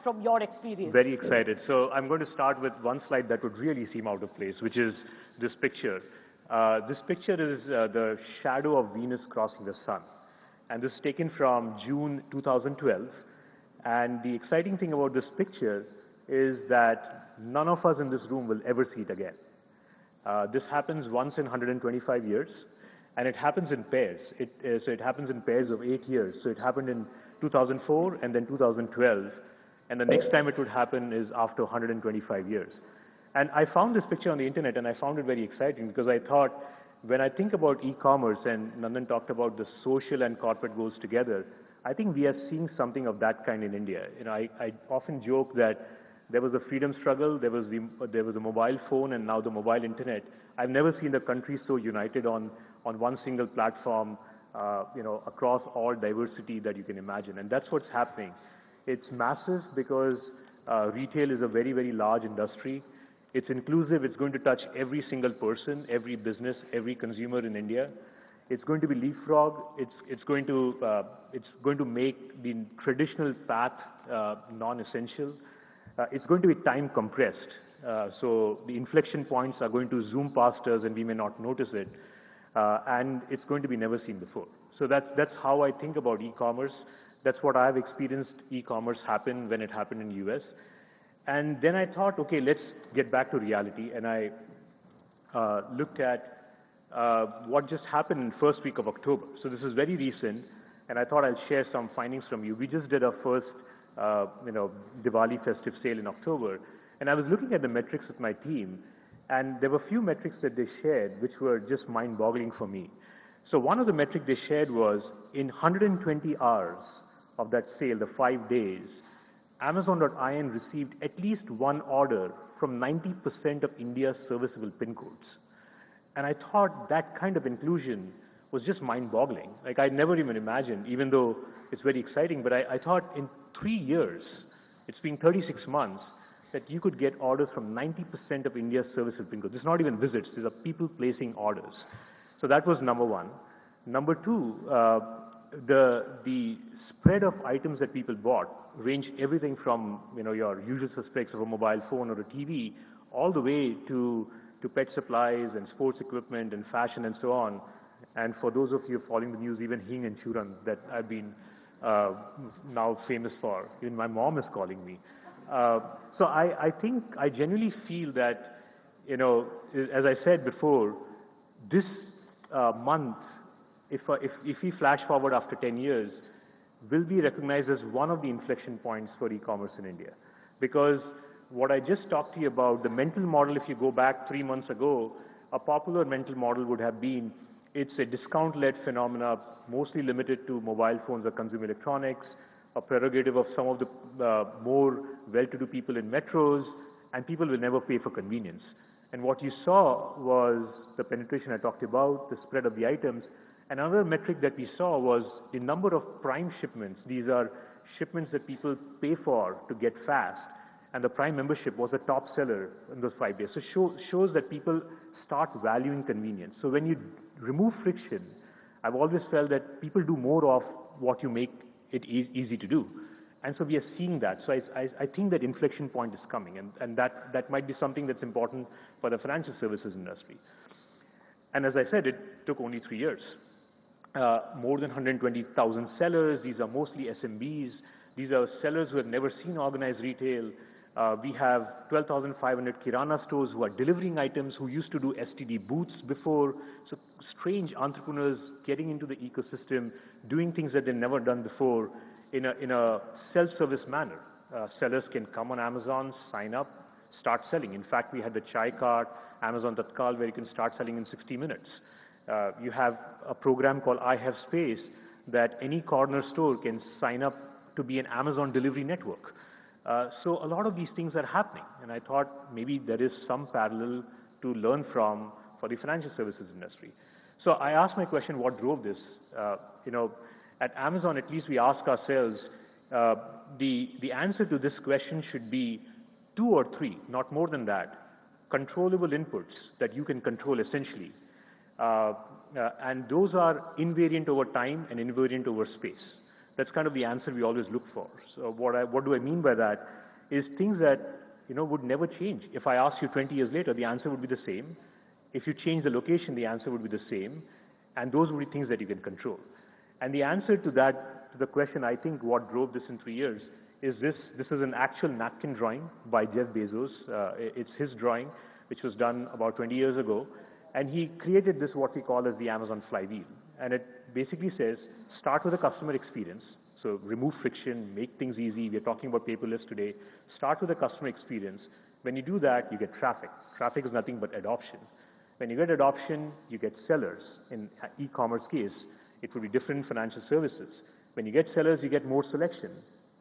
from your experience. Very excited. So I'm going to start with one slide that would really seem out of place, which is this picture. This picture is the shadow of Venus crossing the sun. And this is taken from June 2012. And the exciting thing about this picture is that none of us in this room will ever see it again. This happens once in 125 years, and it happens in pairs. So it happens in pairs of 8 years. So it happened in 2004 and then 2012, and the next time it would happen is after 125 years. And I found this picture on the internet, and I found it very exciting because I thought, when I think about e-commerce, and Nandan talked about the social and corporate goals together, I think we are seeing something of that kind in India. You know, I often joke that there was a freedom struggle, there was a mobile phone, and now the mobile internet. I've never seen the country so united on one single platform, you know, across all diversity that you can imagine. And that's what's happening. It's massive because retail is a very, very large industry. It's inclusive. It's going to touch every single person, every business, every consumer in India. It's going to be leapfrog. It's going to make the traditional path non-essential. It's going to be time compressed. So the inflection points are going to zoom past us, and we may not notice it. And it's going to be never seen before. So that's how I think about e-commerce. That's what I've experienced e-commerce happen when it happened in the US. And then I thought, okay, let's get back to reality. And I looked at what just happened in the first week of October. So this is very recent, and I thought I'll share some findings from you. We just did our first, you know, Diwali festive sale in October, and I was looking at the metrics with my team, and there were a few metrics that they shared which were just mind-boggling for me. So one of the metrics they shared was, in 120 hours of that sale, the 5 days, Amazon.in received at least one order from 90% of India's serviceable PIN codes. And I thought that kind of inclusion was just mind-boggling. Like, I never even imagined, even though it's very exciting, but I thought in 3 years, it's been 36 months, that you could get orders from 90% of India's serviceable PIN codes. It's not even visits, these are people placing orders. So that was number one. Number two, the spread of items that people bought ranged everything from, you know, your usual suspects of a mobile phone or a TV, all the way to pet supplies and sports equipment and fashion and so on. And for those of you following the news, even Hing and Churan that I've been now famous for. Even my mom is calling me. So I think, I genuinely feel that, you know, as I said before, this month, if we flash forward after 10 years, will be recognized as one of the inflection points for e-commerce in India. Because what I just talked to you about, the mental model, if you go back 3 months ago, a popular mental model would have been, it's a discount-led phenomena, mostly limited to mobile phones or consumer electronics, a prerogative of some of the more well-to-do people in metros, and people will never pay for convenience. And what you saw was the penetration I talked about, the spread of the items. Another metric that we saw was the number of Prime shipments. These are shipments that people pay for to get fast. And the Prime membership was a top seller in those 5 days. So shows that people start valuing convenience. So when you remove friction, I've always felt that people do more of what you make it easy to do. And so we are seeing that. So I think that inflection point is coming, and that might be something that's important for the financial services industry. And as I said, it took only 3 years. More than 120,000 sellers. These are mostly SMBs. These are sellers who have never seen organized retail. We have 12,500 Kirana stores who are delivering items, who used to do STD booths before. So strange entrepreneurs getting into the ecosystem, doing things that they've never done before in a self-service manner. Sellers can come on Amazon, sign up, start selling. In fact, we had the Chai Cart, Amazon Tatkal, where you can start selling in 60 minutes. You have a program called I Have Space that any corner store can sign up to be an Amazon delivery network. So a lot of these things are happening, and I thought maybe there is some parallel to learn from for the financial services industry. So I asked my question, what drove this? You know, at Amazon, at least we ask ourselves, the answer to this question should be 2 or 3, not more than that, controllable inputs that you can control essentially. And those are invariant over time and invariant over space. That's kind of the answer we always look for. So what do I mean by that is things that, would never change. If I ask you 20 years later, the answer would be the same. If you change the location, the answer would be the same. And those would be things that you can control. And the answer to that, to the question, I think what drove this in 3 years is this is an actual napkin drawing by Jeff Bezos. It's his drawing, which was done about 20 years ago. And he created this, what we call as the Amazon flywheel. And it basically says, start with the customer experience. So remove friction, make things easy. We're talking about paperless today. Start with the customer experience. When you do that, you get traffic. Traffic is nothing but adoption. When you get adoption, you get sellers. In e-commerce case, it would be different financial services. When you get sellers, you get more selection.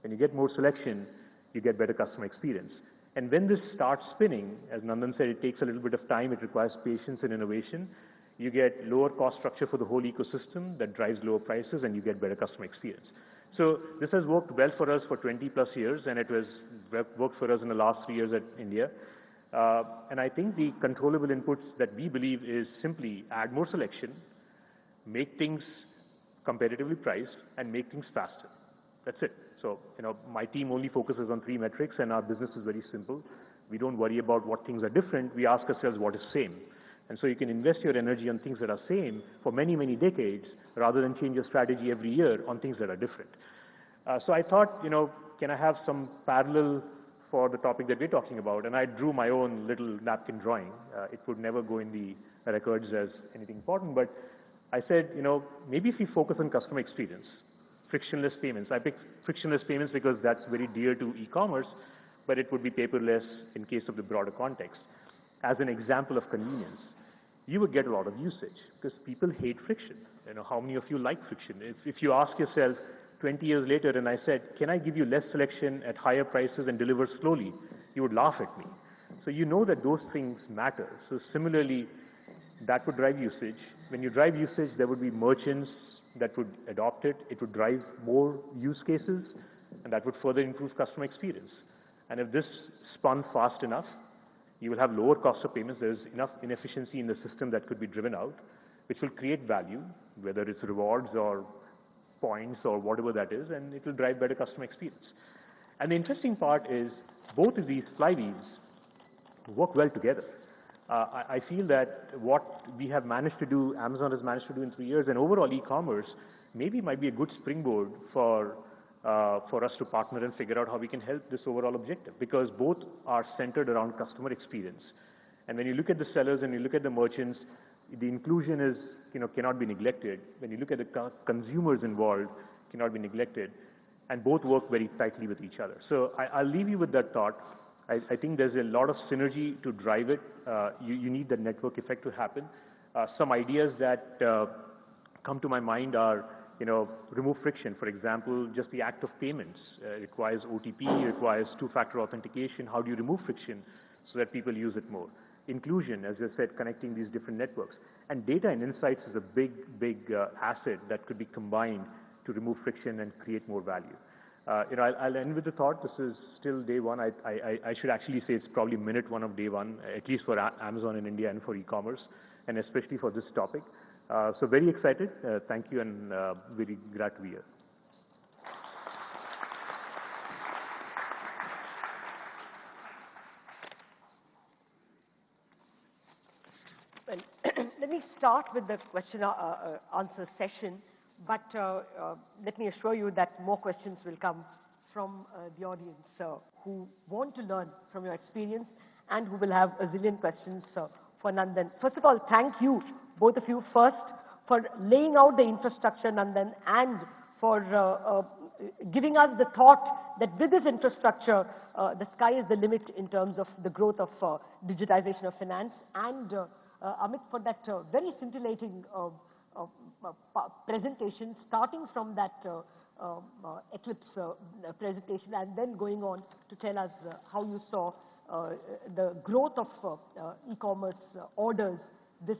When you get more selection, you get better customer experience. And when this starts spinning, as Nandan said, it takes a little bit of time. It requires patience and innovation. You get lower cost structure for the whole ecosystem that drives lower prices, and you get better customer experience. So this has worked well for us for 20 plus years, and it was worked for us in the last 3 years at India. And I think the controllable inputs that we believe is simply add more selection, make things competitively priced, and make things faster. That's it. So, my team only focuses on 3 metrics, and our business is very simple. We don't worry about what things are different. We ask ourselves what is same. And so you can invest your energy on things that are same for many, many decades, rather than change your strategy every year on things that are different. So I thought, can I have some parallel for the topic that we're talking about? And I drew my own little napkin drawing. It would never go in the records as anything important, but I said, maybe if we focus on customer experience, frictionless payments. I picked frictionless payments because that's very dear to e-commerce, but it would be paperless in case of the broader context. As an example of convenience, you would get a lot of usage because people hate friction. How many of you like friction? If you ask yourself 20 years later and I said, can I give you less selection at higher prices and deliver slowly, you would laugh at me. So you know that those things matter. So similarly, that would drive usage. When you drive usage, there would be merchants that would adopt it. It would drive more use cases, and that would further improve customer experience. And if this spun fast enough, you will have lower cost of payments. There's enough inefficiency in the system that could be driven out, which will create value, whether it's rewards or points or whatever that is, and it will drive better customer experience. And the interesting part is both of these flywheels work well together. I feel that what we have managed to do, Amazon has managed to do in 3 years, and overall e-commerce maybe might be a good springboard for us to partner and figure out how we can help this overall objective, because both are centered around customer experience. And when you look at the sellers and you look at the merchants, the inclusion is, cannot be neglected. When you look at the consumers involved, cannot be neglected, and both work very tightly with each other. So I'll leave you with that thought. I think there's a lot of synergy to drive it. You need the network effect to happen. Some ideas that come to my mind are, remove friction. For example, just the act of payments requires OTP, requires two-factor authentication. How do you remove friction so that people use it more? Inclusion, as I said, connecting these different networks. And data and insights is a big asset that could be combined to remove friction and create more value. I'll end with the thought, this is still day one. I should actually say it's probably minute one of day one, at least for Amazon in India and for e-commerce, and especially for this topic. So very excited. Thank you, and very glad to be here. Well, let me start with the question answer session. But let me assure you that more questions will come from the audience who want to learn from your experience and who will have a zillion questions for Nandan. First of all, thank you, both of you, first for laying out the infrastructure, Nandan, and for giving us the thought that with this infrastructure, the sky is the limit in terms of the growth of digitization of finance, and Amit, for that very scintillating presentation, starting from that Eclipse presentation and then going on to tell us how you saw the growth of e-commerce orders this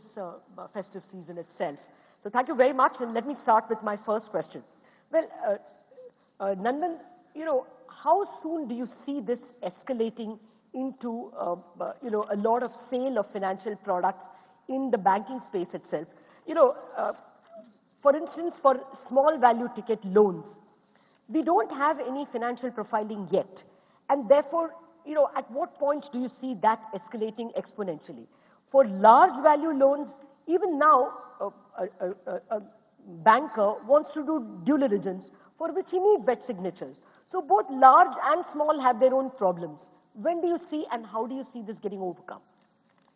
festive season itself. So thank you very much, and let me start with my first question. Well, Nandan, how soon do you see this escalating into a lot of sale of financial products in the banking space itself? For instance, for small value ticket loans, We don't have any financial profiling yet. And therefore, at what point do you see that escalating exponentially? For large value loans, even now, a banker wants to do due diligence for which he needs wet signatures. So both large and small have their own problems. When do you see and how do you see this getting overcome?